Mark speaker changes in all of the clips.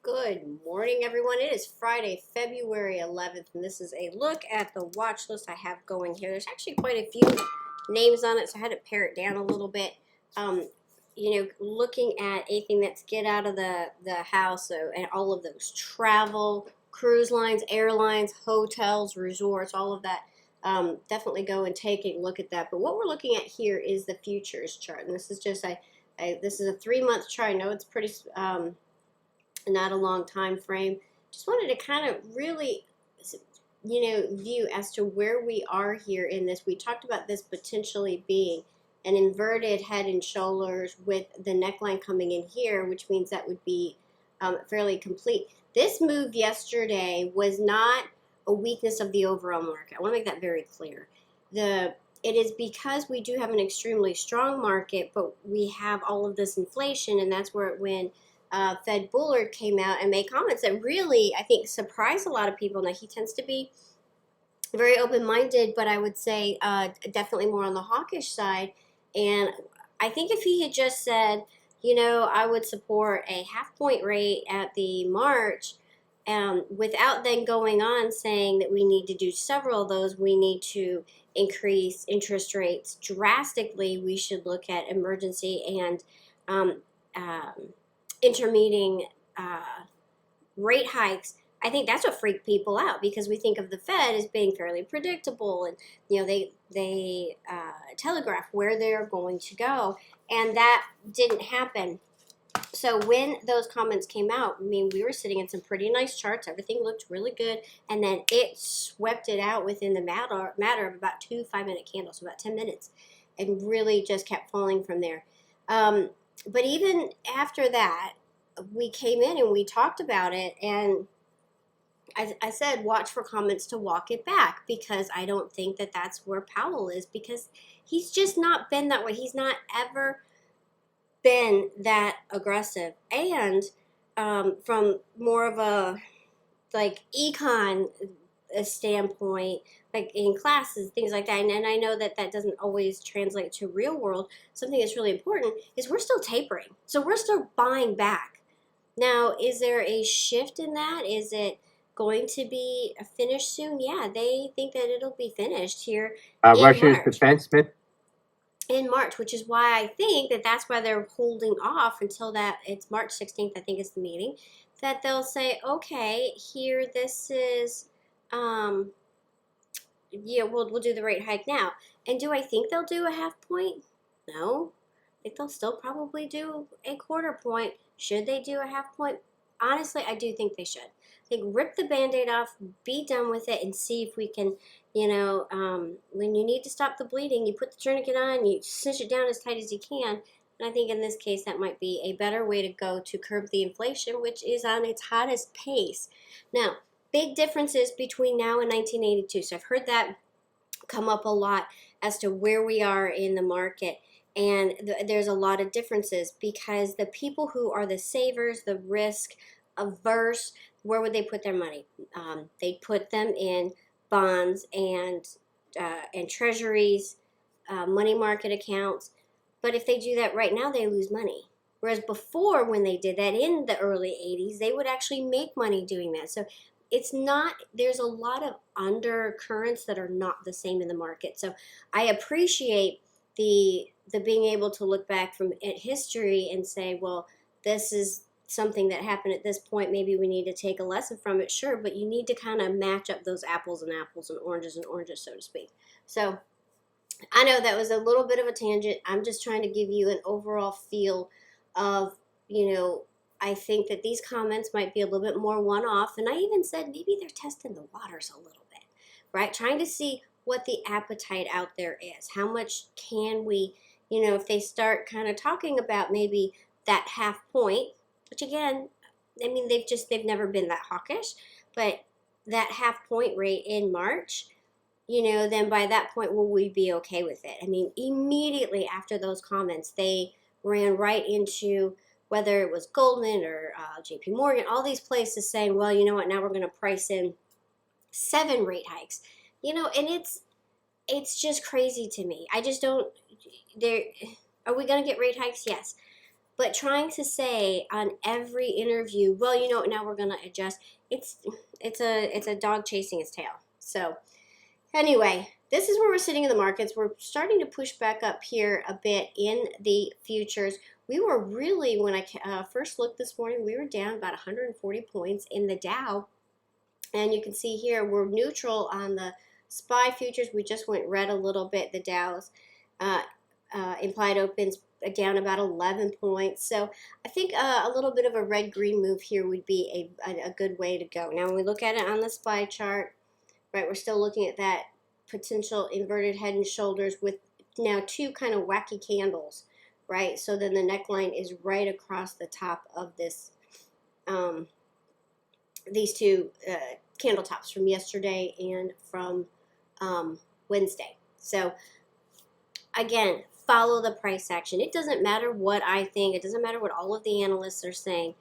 Speaker 1: Good morning, everyone. It is Friday, February 11th, and this is a look at the watch list I have going here. There's actually quite a few names on it, so I had to pare it down a little bit. Looking at anything that's get out of the house, and all of those travel, cruise lines, airlines, hotels, resorts, all of that. Definitely go and take a look at that. But what we're looking at here is the futures chart, and this is just this is a 3-month chart. I know it's pretty. Not a long time frame. Just wanted to kind of really, view as to where we are here in this. We talked about this potentially being an inverted head and shoulders with the neckline coming in here, which means that would be fairly complete. This move yesterday was not a weakness of the overall market. I want to make that very clear. It is because we do have an extremely strong market, but we have all of this inflation, and that's where when Fed Bullard came out and made comments that really, I think, surprised a lot of people. Now, he tends to be very open-minded, but I would say definitely more on the hawkish side. And I think if he had just said, I would support a half-point rate at the March, without then going on saying that we need to do several of those, we need to increase interest rates drastically, we should look at emergency and intermeeting rate hikes. I think that's what freaked people out, because we think of the Fed as being fairly predictable, and they telegraph where they're going to go, and that didn't happen. So when those comments came out, we were sitting in some pretty nice charts. Everything looked really good, and then it swept it out within the matter of about 2 5-minute candles, so about 10 minutes, and really just kept falling from there. But even after that, we came in and we talked about it, and I said, watch for comments to walk it back, because I don't think that that's where Powell is, because he's just not been that way. He's not ever been that aggressive. And from more of a econ standpoint, like in classes, things like that, and I know that doesn't always translate to real world. Something that's really important is we're still tapering, so we're still buying back. Now, is there a shift in that? Is it going to be finished soon? Yeah, they think that it'll be finished here in
Speaker 2: Russia's
Speaker 1: March.
Speaker 2: defenseman.
Speaker 1: In March, which is why I think that's why they're holding off until that it's March 16th, I think is the meeting, that they'll say, okay, here, this is, we'll do the rate hike now. And do I think they'll do a half point? No. I think they'll still probably do a quarter point. Should they do a half point? Honestly, I do think they should. I think rip the Band-Aid off, be done with it, and see if we can, when you need to stop the bleeding, you put the tourniquet on, you cinch it down as tight as you can. And I think in this case, that might be a better way to go to curb the inflation, which is on its hottest pace. Now, big differences between now and 1982. So I've heard that come up a lot as to where we are in the market. And there's a lot of differences, because the people who are the savers, the risk averse, where would they put their money? They'd put them in bonds and treasuries, money market accounts. But if they do that right now, they lose money. Whereas before, when they did that in the early 80s, they would actually make money doing that. So it's not, there's a lot of undercurrents that are not the same in the market. So I appreciate the being able to look back from history and say, well, this is something that happened at this point. Maybe we need to take a lesson from it. Sure, but you need to kind of match up those apples and oranges, so to speak. So I know that was a little bit of a tangent. I'm just trying to give you an overall feel of, I think that these comments might be a little bit more one-off. And I even said maybe they're testing the waters a little bit, right? Trying to see what the appetite out there is. How much can we, if they start kind of talking about maybe that half point, which again, they've never been that hawkish, but that half point rate in March, then by that point, will we be okay with it? Immediately after those comments, they ran right into whether it was Goldman or JP Morgan, all these places saying, well, you know what, now we're going to price in 7 rate hikes. And it's just crazy to me. I just don't, are we going to get rate hikes? Yes. But trying to say on every interview, well, you know, now we're going to adjust. It's a dog chasing its tail. So anyway, this is where we're sitting in the markets. We're starting to push back up here a bit in the futures. We were really, when I first looked this morning, we were down about 140 points in the Dow. And you can see here we're neutral on the SPY futures. We just went red a little bit. The Dow's implied opens down about 11 points. So I think a little bit of a red-green move here would be a good way to go. Now when we look at it on the SPY chart, right, we're still looking at that potential inverted head and shoulders with now two kind of wacky candles, right? So then the neckline is right across the top of this, these two candle tops from yesterday and from Wednesday. So again, follow the price action. It doesn't matter what I think. It doesn't matter what all of the analysts are saying.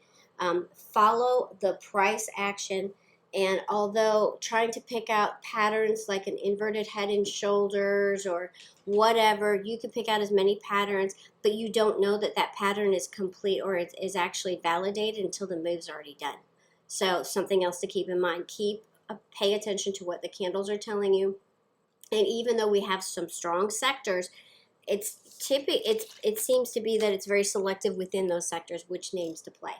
Speaker 1: Follow the price action. And although trying to pick out patterns like an inverted head and shoulders or whatever, you can pick out as many patterns, but you don't know that that pattern is complete or is actually validated until the move's already done. So something else to keep in mind. Pay attention to what the candles are telling you. And even though we have some strong sectors, it seems to be that it's very selective within those sectors which names to play.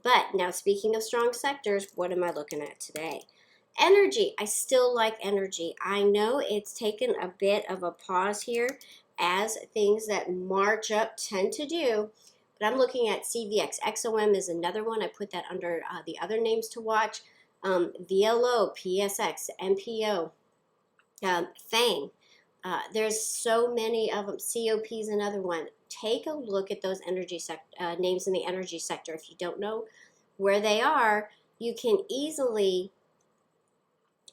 Speaker 1: But now speaking of strong sectors, what am I looking at today? Energy. I still like energy. I know it's taken a bit of a pause here as things that march up tend to do, but I'm looking at CVX. XOM is another one. I put that under the other names to watch. VLO, PSX, MPO, FANG. There's so many of them. COP is another one. Take a look at those energy names in the energy sector. If you don't know where they are, you can easily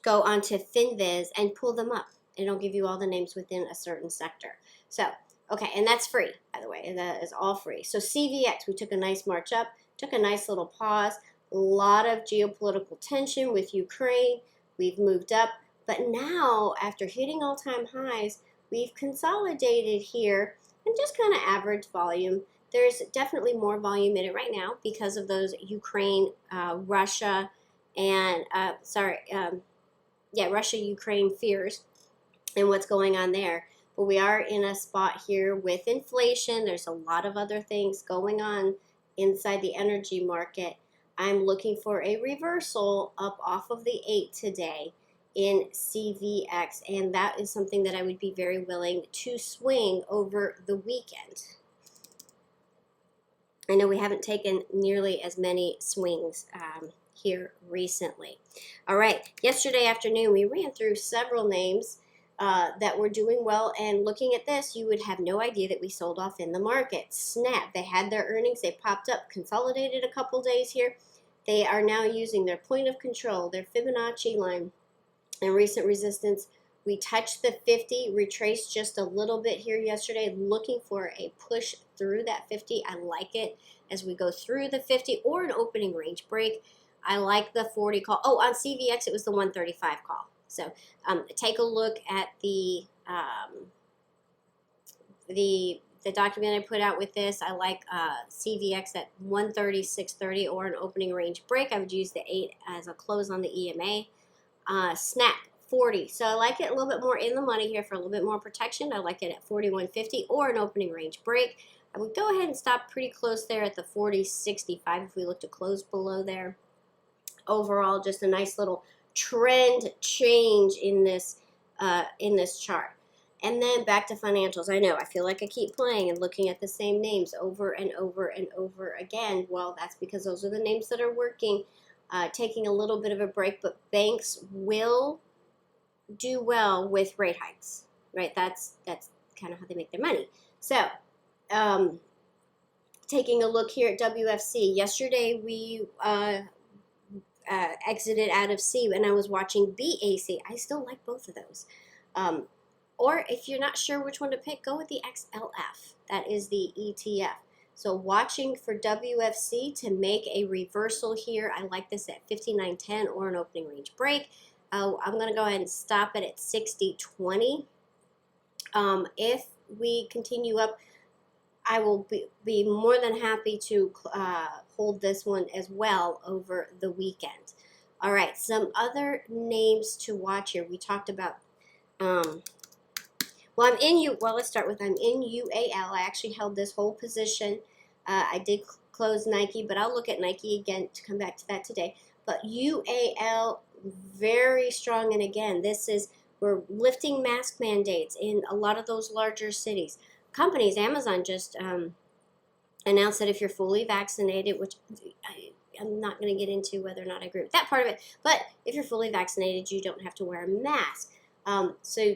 Speaker 1: go onto FinViz and pull them up. It'll give you all the names within a certain sector. So, okay, and that's free, by the way. That is all free. So CVX, we took a nice march up, took a nice little pause. A lot of geopolitical tension with Ukraine. We've moved up. But now, after hitting all-time highs, we've consolidated here and just kind of average volume. There's definitely more volume in it right now because of those Ukraine, Russia, and Russia-Ukraine fears and what's going on there. But we are in a spot here with inflation. There's a lot of other things going on inside the energy market. I'm looking for a reversal up off of the 8 today in CVX, and that is something that I would be very willing to swing over the weekend. I know we haven't taken nearly as many swings here recently. All right, yesterday afternoon we ran through several names that were doing well, and looking at this, you would have no idea that we sold off in the market. Snap, they had their earnings, they popped up, consolidated a couple days here. They are now using their point of control, their Fibonacci line, and recent resistance. We touched the 50, retraced just a little bit here yesterday, looking for a push through that 50. I like it as we go through the 50 or an opening range break. I like the 40 call. Oh, on CVX, it was the 135 call. So take a look at the document I put out with this. I like CVX at 136.30 or an opening range break. I would use the 8 as a close on the EMA. Snap 40. So I like it a little bit more in the money here for a little bit more protection. I like it at 41.50 or an opening range break. I would go ahead and stop pretty close there at the 40.65 if we look to close below there. Overall, just a nice little trend change in this chart. And then back to financials. I know, I feel like I keep playing and looking at the same names over and over and over again. Well, that's because those are the names that are working, taking a little bit of a break, but banks will do well with rate hikes, right? That's kind of how they make their money. So, taking a look here at WFC. Yesterday we exited out of C and I was watching BAC. I still like both of those. Or if you're not sure which one to pick, go with the XLF. That is the ETF. So watching for WFC to make a reversal here. I like this at 59.10 or an opening range break. I'm going to go ahead and stop it at 60.20. If we continue up, I will be more than happy to hold this one as well over the weekend. All right, some other names to watch here. We talked about, well, let's start with I'm in UAL. I actually held this whole position. I did close Nike, but I'll look at Nike again to come back to that today. But UAL, very strong. And again, we're lifting mask mandates in a lot of those larger cities. Companies, Amazon just announced that if you're fully vaccinated, which I'm not going to get into whether or not I agree with that part of it, but if you're fully vaccinated, you don't have to wear a mask. So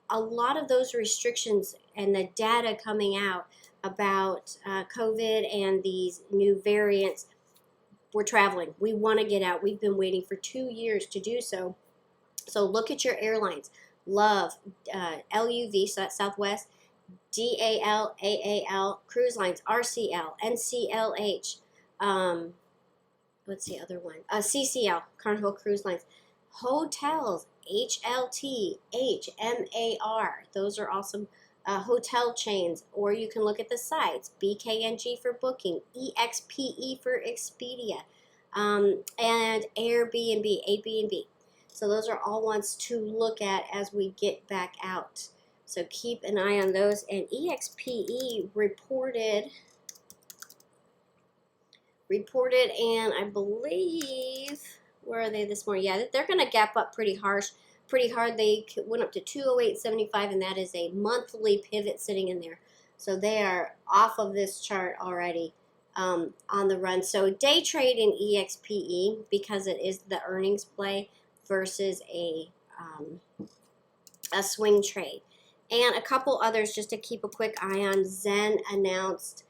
Speaker 1: a lot of those restrictions and the data coming out about COVID and these new variants, we're traveling. We want to get out. We've been waiting for 2 years to do so. So look at your airlines. Love, LUV, so that's Southwest, DAL, AAL, Cruise Lines, RCL, NCLH, what's the other one? CCL, Carnival Cruise Lines. Hotels, HLT, HMAR. Those are awesome hotel chains. Or you can look at the sites. BKNG for Booking, EXPE for Expedia, and Airbnb. So those are all ones to look at as we get back out. So keep an eye on those. And EXPE reported, and I believe, where are they this morning? Yeah, they're going to gap up pretty hard. They went up to 208.75, and that is a monthly pivot sitting in there. So they are off of this chart already on the run. So day trade in EXPE, because it is the earnings play versus a swing trade. And a couple others just to keep a quick eye on. Zen announced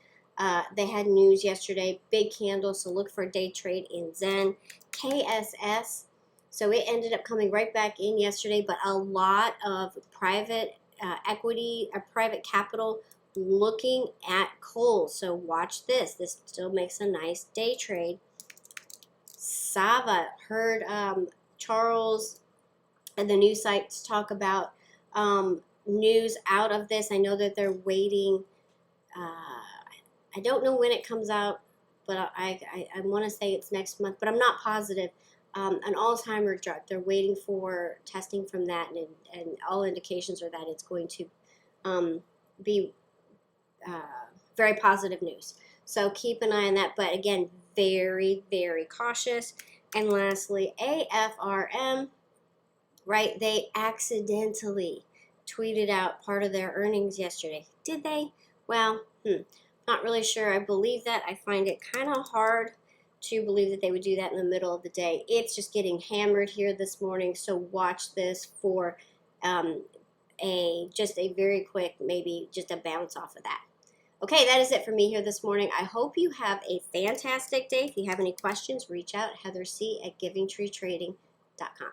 Speaker 1: they had news yesterday, big candle, so look for a day trade in Zen. KSS, so it ended up coming right back in yesterday, but a lot of private equity or private capital looking at coal. So watch this. This still makes a nice day trade. Sava, heard Charles and the news sites talk about news out of this. I know that they're waiting. I don't know when it comes out, but I want to say it's next month, but I'm not positive. An Alzheimer's drug. They're waiting for testing from that, and all indications are that it's going to be very positive news. So keep an eye on that. But again, very, very cautious. And lastly, AFRM, right? They accidentally tweeted out part of their earnings yesterday. Did they? Well, not really sure. I believe that. I find it kind of hard to believe that they would do that in the middle of the day. It's just getting hammered here this morning, so watch this for just a very quick, maybe just a bounce off of that. Okay, that is it for me here this morning. I hope you have a fantastic day. If you have any questions, reach out, heatherc@givingtreetrading.com.